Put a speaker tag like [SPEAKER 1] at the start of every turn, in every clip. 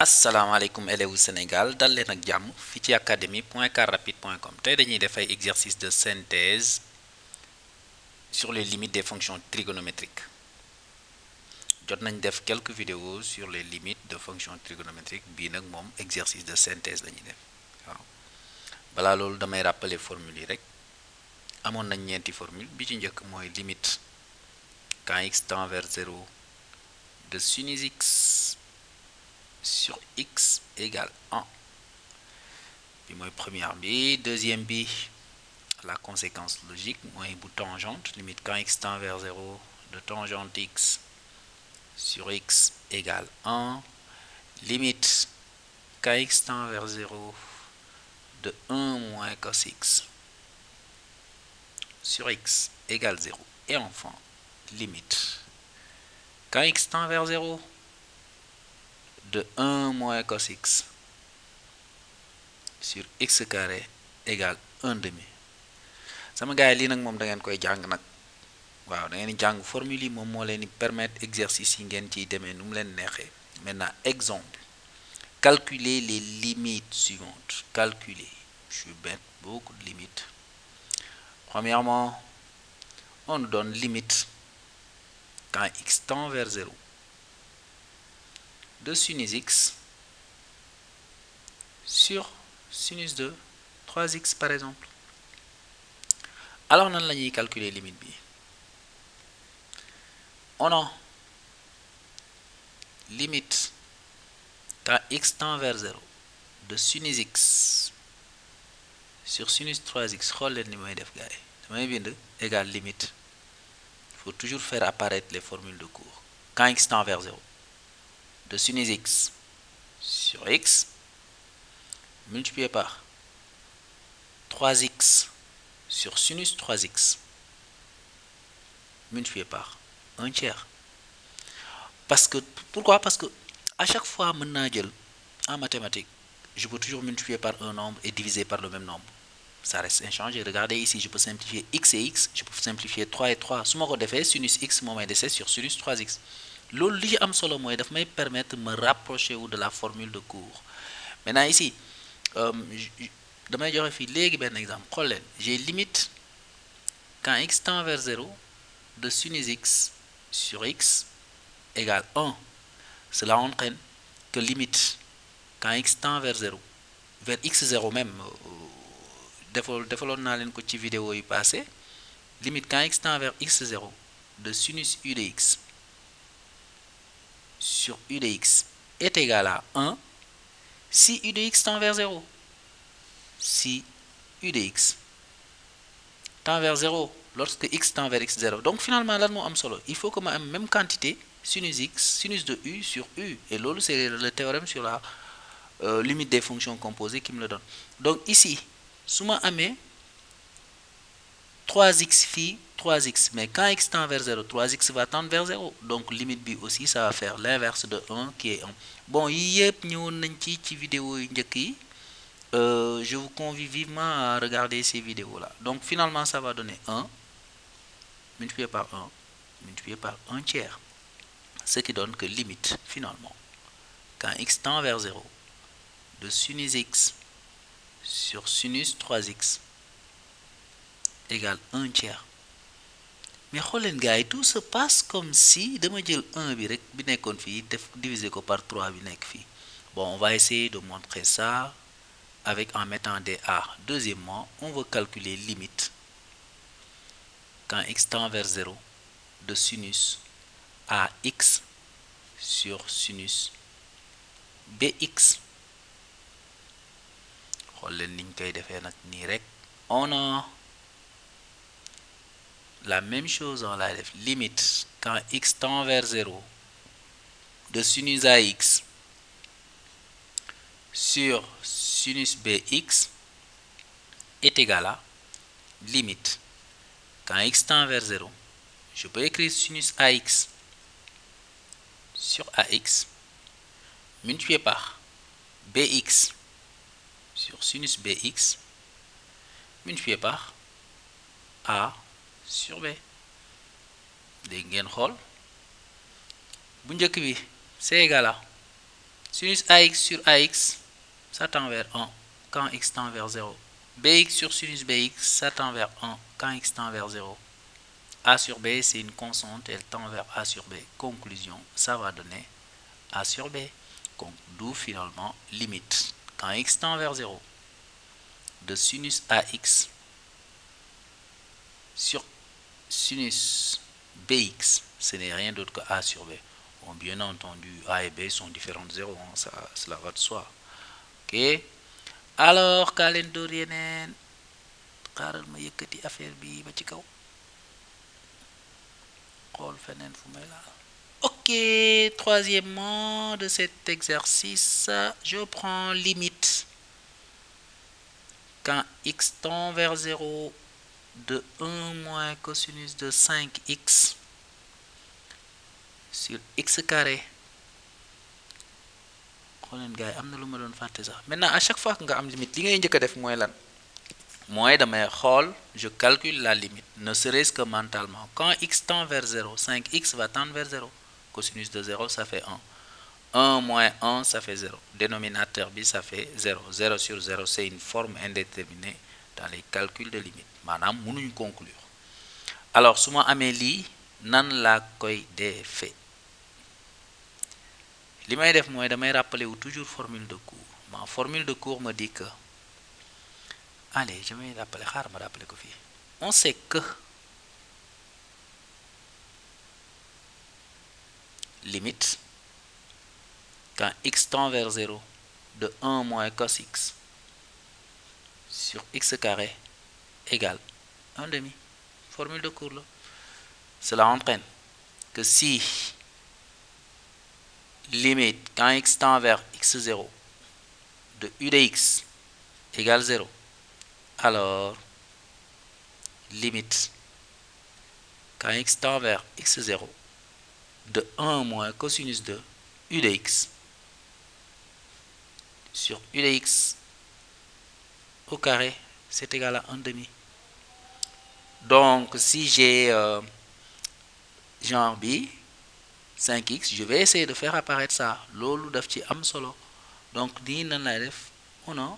[SPEAKER 1] asalaamaaleykum élèves Sénégal dal leen ak jàmm fii ci académie.carrapide.com tey dañuy def ay exercice de synthèse sur les limites des fonctions trigonométriques jot nañ def quelques vidéos sur les limites de fonctions trigonométriques bii nag moom exercice de synthèse la ñuy def waaw balaa loolu damay rappeler formule yi rek amoon nañ ñeenti formule bi ci njëkk mooy limite quand x tend vers 0 de sinus x sur x égale 1 bi mooy première bi deuxième bi la conséquence logique mooy bu tangente limite quand x tend vers 0 de tangente x sur x égale 1 limite quand x tend vers 0 de 1 moins cos x sur x égale 0 et enfin limite quand x tend vers 0 de 1 moins cos x sur x carré égale 1 demi sama gars yi lii nag moom da ngeen koy jàng nag waaw da ngeen di jàng formule yi moom moo leen di permettre exercice yi ngeen ciy demee nu mu leen neexee maintenant exemple calculer les limites suivantes calculer je suis bête beaucoup de limites premièrement on nous donne limite quand x tend vers 0 de sinus x sur sinus de 3x par exemple alors nan la ñuy calculer limite bi on a limite quand x tend vers 0 de sinus x sur sinus 3x xool leen ni may def gars yi damay bind égale limite il faut toujours faire apparaître les formules de cours quand x tend vers 0 de sinus x sur x multiplié par 3x sur sinus 3x multiplié par 1 tiers. Pourquoi? Parce que à chaque fois mën naa jël en mathématiques je peux toujours multiplier par un nombre et diviser par le même nombre. Ça reste inchangé. Regardez ici, je peux simplifier x et x, je peux simplifier 3 et 3. su ma ko defee sinus x moo may dese sur sinus 3x. loolu li ci am solo mooy daf may permettre me rapprocher wu de la formule de cours. Maintenant ici damay joxe fii léegi benn exemple xool leen j'ai limite quand x tend vers 0 de sinus x sur x égale 1. Cela entraîne que limite quand x tend vers 0 vers x0 même defaloon naa leen ko ci vidéo yi passé limite quand x tend vers x0 de sinus u de x sur u de x est égal à 1 si u de x tend vers 0. Si u de x tend vers 0 lorsque x tend vers x0. Donc finalement lan moo am solo il faut que ma am même quantité sinus x sinus de u sur u et loolu c'est le théorème sur la limite des fonctions composées qui me le donne. Donc ici su ma amee 3x fii 3x mais quand x tend vers 0 3x va tendre vers 0 donc limite bi aussi ça va faire l'inverse de 1 qui est 1. Bon yii yëpp ñëwoon nañ ci vidéo yu njëkk yi. Je vous convie vivement à regarder ces vidéos-là. Donc finalement, ça va donner 1 multiplié par 1 multiplié par 1 tiers. Ce qui donne que limite, finalement, quand x tend vers 0, de sinus x sur sinus 3x égale 1 tiers. Mais xool leen gars yi tout se passe comme si dama jël 1 bi rek bi nekkoon fii def diviser ko par 3 bi nekk fii. Bon, on va essayer de montrer ça avec en mettant des a. Deuxièmement, on veut calculer limite quand x tend vers 0 de sinus ax sur sinus bx. xool leen niñ koy defee nag nii rek on a la même chose on lay def limite quand x tend vers 0 de sinus ax sur sinus bx est égal à limite quand x tend vers 0 je peux écrire sinus ax sur ax multiplié par bx sur sinus bx multiplié par a sur b. Dégg ngeen xool bu njëkk bi c'est égal à Sinus AX sur AX, ça tend vers 1 quand X tend vers 0. BX sur sinus BX, ça tend vers 1 quand X tend vers 0. A sur B, c'est une constante, elle tend vers A sur B. Conclusion, ça va donner A sur B. Donc, d'où finalement limite, quand X tend vers 0, de sinus AX sur sinus BX, ce n'est rien d'autre que A sur B. Bon, bien entendu, A et B sont différents de 0, hein, cela va de soi. Ok, alors kaa leen dóor yeneen xaaral ma yëkkati affaire bi ba ci kaw xool feneen fu may laal. Ok, troisièmement de cet exercice, je prends limite quand x tend vers 0 de 1 moins cosinus de 5x sur x carré. xooleen gars yi am na lu ma doon fàtte sax. Maintenant à chaque fois que nga am limite li ngay njëkk a def mooy lan, mooy damay xool, je calcule la limite, ne serait-ce que mentalement. Quand x tend vers 0, 5x va tendre vers 0. Cosinus de 0, ça fait 1. 1 moins 1, ça fait 0. Dénominateur B, ça fait 0. 0 sur 0, c'est une forme indéterminée dans les calculs de limite. Maanaam mënuñ conclure. Alors su ma amee lii nan laa koy defee? Li may def mooy damay rappeler wu toujours formule de cours. Ma formule de cours me dit que, allez, je vais rappeler, xaaral ma rappeler ko fii. On sait que limite quand x tend vers 0 de 1 moins cos x sur x carré égale 1 demi. Formule de cours là. Cela entraîne que si limite quand x tend vers x0 de u de x égale 0, alors limite quand x tend vers x0 de 1 moins cosinus de u de x sur u de x au carré, c'est égal à 1 demi. Donc si j'ai genre B 5x, je vais essayer de faire apparaître ça. Loolu daf ci am solo. Donc nii nan lay def, on a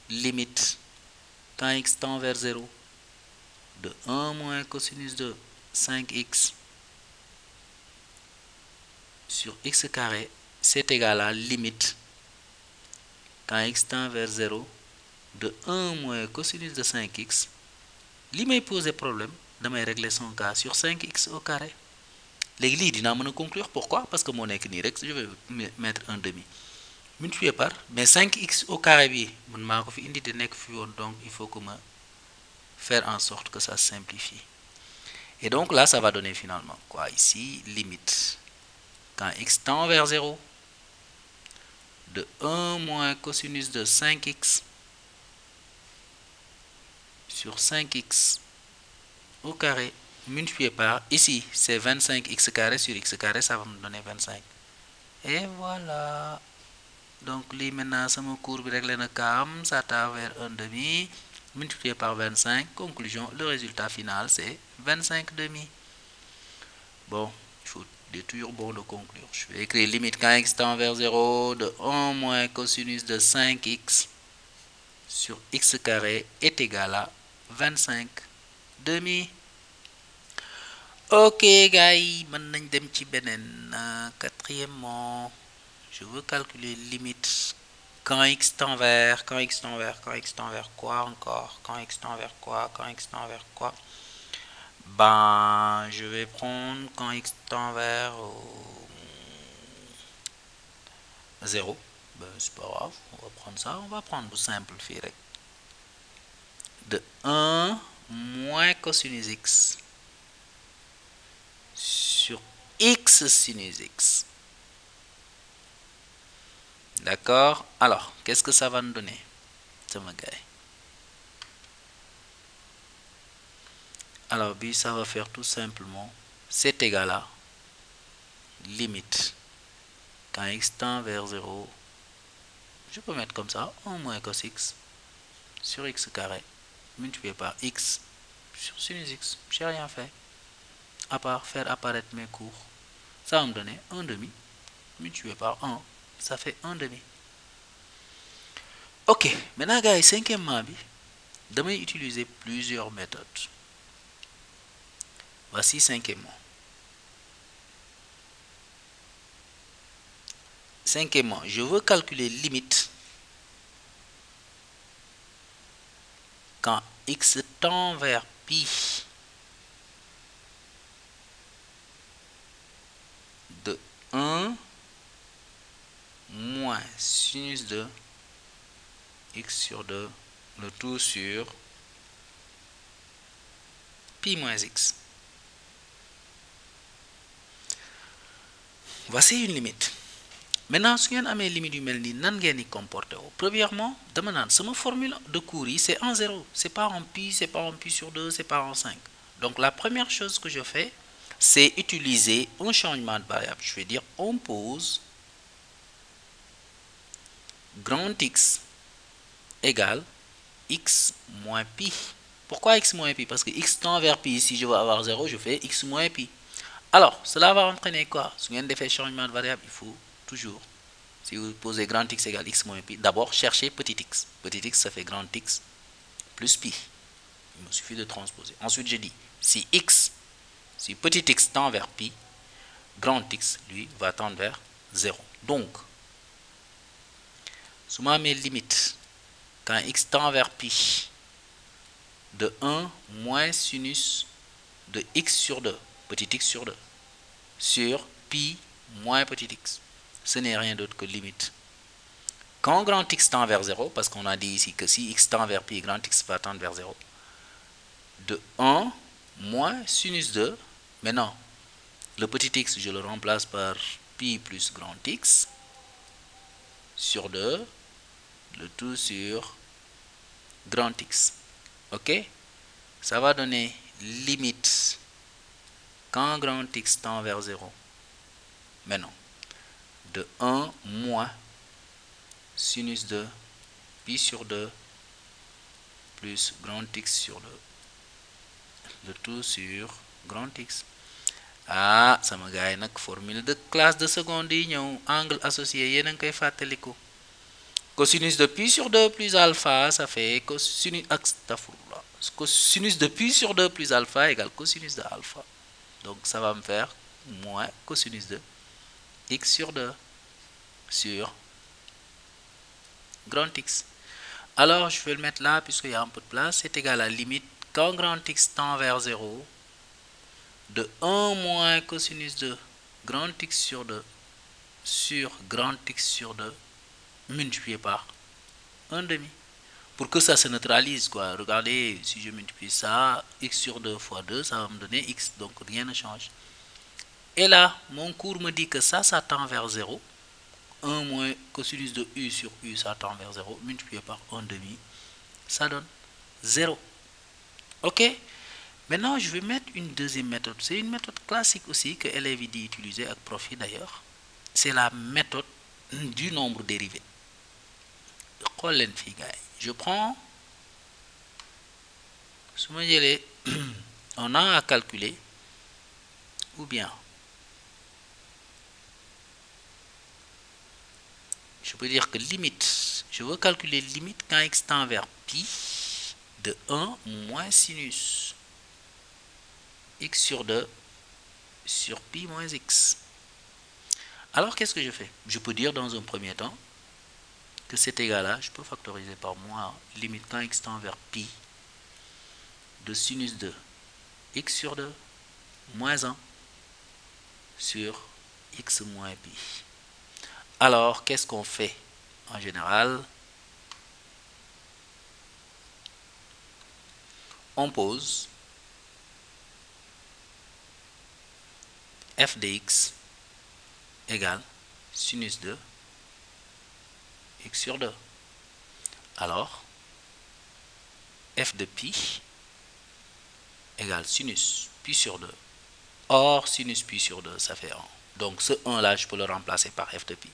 [SPEAKER 1] limite quand x tend vers 0 de 1 moins cosinus de 5x sur x carré, c'est égal à limite quand x tend vers 0 de 1 moins cosinus de 5x. Li may poser problème, damay régler son cas sur 5x au carré. Léegi lii dinaa mën a conclure. Pourquoi? Parce que moo nekk nii rek, je vais mettre un demi multiplié par, mais 5x au carré bi man maa ko fi indi te nekk fi woon, donc il faut que ma faire en sorte que ça simplifie. Et donc là ça va donner finalement quoi ici? Limite quand x tend vers 0 de 1 moins cosinus de 5x sur 5x au carré multiplié par, ici c'est 25x carré sur x carré, ça va me donner 25. Et voilà. Donc lii maintenant sama cours bi réglé na kaam, ça tend vers 1 demi multiplié par 25. Conclusion, le résultat final c'est 25 demi. Bon, il est toujours bon de conclure. Je vais écrire limite quand x tend vers 0 de 1 moins cosinus de 5x sur x carré est égal à 25 demi. Ok gars yi, mën nañ dem ci beneen. Quatrièmement, je veux calculer limite quand x tend vers quoi encore? Quand x tend vers quoi? Ben, je vais prendre quand x tend vers 0. Ben, c'est pas grave, on va prendre ça. On va prendre tout simple fii rek. De 1 moins cosinus x sur x sinus x. D'accord? Alors, qu'est-ce que ça va nous donner, sama gars? Alors, bi, ça va faire tout simplement, c'est égal à limite quand x tend vers 0, je peux mettre comme ça, 1 moins cos x sur x carré multiplié par x sur sinus x. J'ai rien fait à part faire apparaître mes cours. Ça va me donner 1 demi multiplié par 1, ça fait 1 demi. Ok, maintenant gars, cinquièmement, je vais utiliser plusieurs méthodes. Voici cinquièmement. Cinquièmement, je veux calculer limite quand x tend vers pi de 1 moins sinus de x sur 2, le tout sur pi moins x. Voici une limite. Maintenant, si vous avez une limite humaine, nan ngeen comporter. Premièrement, ma formule de cours, c'est en 0. C'est pas en pi, c'est pas en pi sur 2, c'est pas en 5. Donc, la première chose que je fais, c'est utiliser un changement de variable. Je vais dire, on pose grand X égale x moins pi. Pourquoi x moins pi? Parce que x tend vers pi. Si je veux avoir 0, je fais x moins pi. Alors, cela va entraîner quoi? Si vous avez fait changement de variable, il faut toujours, si vous posez grand X égale x moins pi, d'abord chercher petit x. Petit x, ça fait grand X plus pi. Il me suffit de transposer. Ensuite, je dis, si petit x tend vers pi, grand X, lui, va tendre vers 0. Donc, si je mets limite, quand x tend vers pi, de 1 moins sinus de x sur 2, petit x sur 2, sur pi moins petit x. Ce n'est rien d'autre que limite. Quand grand X tend vers 0, parce qu'on a dit ici que si x tend vers pi, grand X va tendre vers 0, de 1 moins sinus de, maintenant, le petit x, je le remplace par pi plus grand X, sur 2, le tout sur grand X. Ok? Ça va donner limite quand grand X tend vers 0. Maintenant, de 1 moins sinus de pi sur 2 plus grand X sur 2. Le tout sur grand X. Ah, sama gars yi nag formule de classe de seconde yi ñëw angle associé yéen a ngi koy fàttaliku. Cosinus de pi sur 2 plus alpha, ça fait cosinus de pi sur 2 plus alpha égale cosinus de alpha. Donc ça va me faire moins cosinus de x sur 2 sur grand X. Alors je vais le mettre là puisqu'il y a un peu de place. C'est égal à limite quand grand X tend vers 0 de 1 moins cosinus de grand X sur 2 sur grand X sur 2 multiplié par 1 demi. Pour que ça se neutralise, quoi. Regardez, si je multiplie ça, x sur 2 fois 2, ça va me donner x, donc rien ne change. Et là, mon cours me dit que ça tend vers 0. 1 moins cosinus de u sur u, ça tend vers 0, multiplié par 1 demi, ça donne 0. Ok? Maintenant, je vais mettre une deuxième méthode. C'est une méthode classique aussi que élèves dit utiliser avec profit d'ailleurs. C'est la méthode du nombre dérivé. Je prends, on a à calculer, ou bien, je peux dire que limite, je veux calculer limite quand x tend vers pi de 1 moins sinus x sur 2 sur pi moins x. Alors, qu'est-ce que je fais? Je peux dire dans un premier temps que cet égal-là, je peux factoriser par moins limite quand x tend vers pi de sinus de x sur 2 moins 1 sur x moins pi. Alors, qu'est-ce qu'on fait en général? On pose f de x égale sinus de x sur 2. Alors, f de pi égale sinus pi sur 2. Or, sinus pi sur 2, ça fait 1. Donc, ce 1 là, je peux le remplacer par f de pi.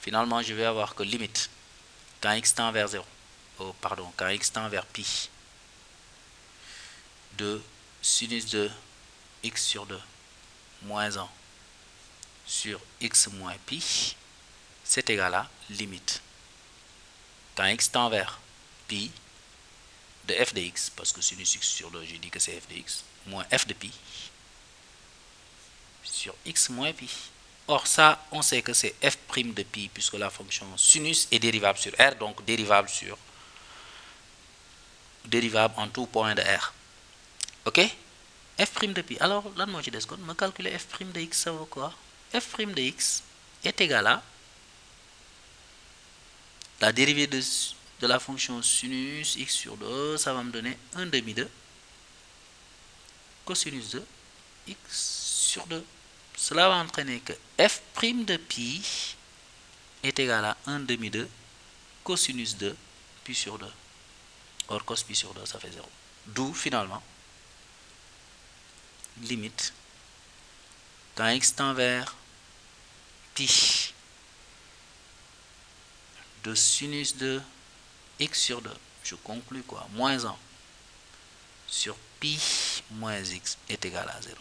[SPEAKER 1] Finalement, je vais avoir que limite quand x tend vers 0, quand x tend vers pi de sinus de x sur 2 moins 1 sur x moins pi, c'est égal à limite. Quand x tend vers pi de f de x, parce que sinus x sur 2, j'ai dit que c'est f de x, moins f de pi sur x moins pi. Or, ça, on sait que c'est f' de pi, puisque la fonction sinus est dérivable sur R, donc dérivable en tout point de R. Ok? F' de pi. Alors, là, moi, je descends, me calculer f' de x, ça vaut quoi? F' de x est égal à la dérivée de la fonction sinus x sur 2, ça va me donner 1 demi de cosinus de x sur 2. Cela va entraîner que f' de pi est égal à 1 demi de cosinus de pi sur 2. Or, cos pi sur 2, ça fait 0. D'où, finalement, limite, quand x tend vers pi de sinus de x sur 2, je conclus quoi? Moins 1 sur pi moins x est égal à 0.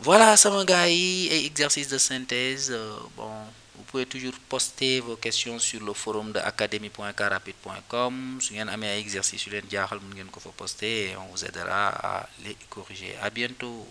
[SPEAKER 1] Voilà, ça mon gars, et exercice de synthèse. Bon, vous pouvez toujours poster vos questions sur le forum de academy.carrapide.com. Si vous avez un exercice, vous poster et on vous aidera à les corriger. À bientôt.